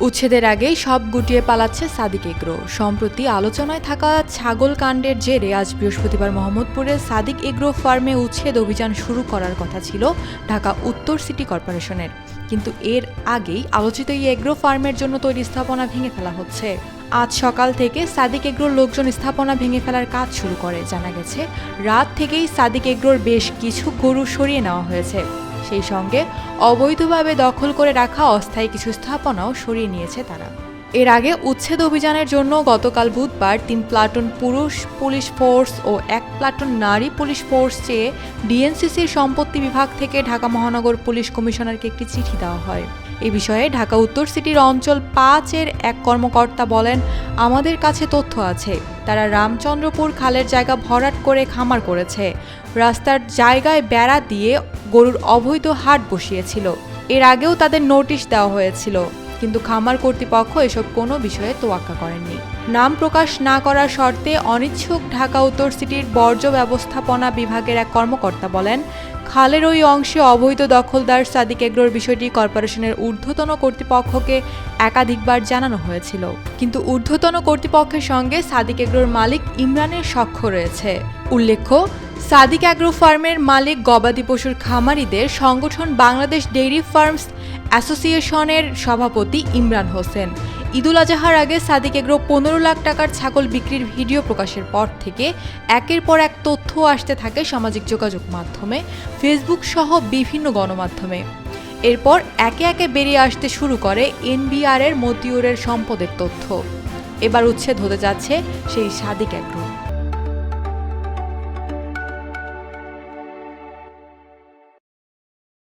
উচ্ছেদের আগেই সব গুটিয়ে পালাচ্ছে সাদিক এগ্রো। সম্প্রতি আলোচনায় থাকা ছাগল কাণ্ডের জেরে আজ বৃহস্পতিবার মোহাম্মদপুরের সাদিক এগ্রো ফার্মে উচ্ছেদ অভিযান শুরু করার কথা ছিল ঢাকা উত্তর সিটি কর্পোরেশনের, কিন্তু এর আগেই আলোচিত এই এগ্রো ফার্মের জন্য তৈরি স্থাপনা ভেঙে ফেলা হচ্ছে। আজ সকাল থেকে সাদিক এগ্রোর লোকজন স্থাপনা ভেঙে ফেলার কাজ শুরু করে। জানা গেছে, রাত থেকেই সাদিক এগ্রোর বেশ কিছু গরু সরিয়ে নেওয়া হয়েছে। সেই সঙ্গে অবৈধভাবে দখল করে রাখা অস্থায়ী কিছু স্থাপনাও সরিয়ে নিয়েছে তারা। এর আগে উচ্ছেদ অভিযানের জন্য গতকাল বুধবার 3 প্লাটুন পুরুষ পুলিশ ফোর্স ও 1 প্লাটুন নারী পুলিশ ফোর্স চেয়ে ডিএনসিসির সম্পত্তি বিভাগ থেকে ঢাকা মহানগর পুলিশ কমিশনারকে একটি চিঠি দেওয়া হয়। এ বিষয়ে ঢাকা উত্তর সিটির অঞ্চল 5-এর এক কর্মকর্তা বলেন, আমাদের কাছে তথ্য আছে, তারা রামচন্দ্রপুর খালের জায়গা ভরাট করে খামার করেছে, রাস্তার জায়গায় বেড়া দিয়ে গরুর অবৈধ হাট বসিয়েছিল। এর আগেও তাদের নোটিশ দেওয়া হয়েছিল, কিন্তু খামার কর্তৃপক্ষ এসব কোনো বিষয়ে তোয়াক্কা করেননি। নাম প্রকাশ না করার শর্তে অনিচ্ছুক ঢাকা উত্তর সিটির বর্জ্য ব্যবস্থাপনা বিভাগের এক কর্মকর্তা বলেন, খালের ওই অংশে অবৈধ দখলদার সাদিক এগ্রোর বিষয়টি কর্পোরেশনের ঊর্ধ্বতন কর্তৃপক্ষকে একাধিকবার জানানো হয়েছিল, কিন্তু ঊর্ধ্বতন কর্তৃপক্ষের সঙ্গে সাদিক এগ্রোর মালিক ইমরানের স্বাক্ষর রয়েছে। উল্লেখ্য, সাদিক এগ্রো ফার্মের মালিক গবাদি পশুর খামারিদের সংগঠন বাংলাদেশ ডেইরি ফার্মস অ্যাসোসিয়েশনের সভাপতি ইমরান হোসেন। ঈদুল আজহার আগে সাদিক এগ্রো 15 লাখ টাকার ছাগল বিক্রির ভিডিও প্রকাশের পর থেকে একের পর এক তথ্য আসতে থাকে সামাজিক যোগাযোগ মাধ্যমে, ফেসবুক সহ বিভিন্ন গণমাধ্যমে। এরপর একে একে বেরিয়ে আসতে শুরু করে এনবিআরের মতিউরের সম্পদের তথ্য। এবার উচ্ছেদ হতে যাচ্ছে সেই সাদিক এগ্রো।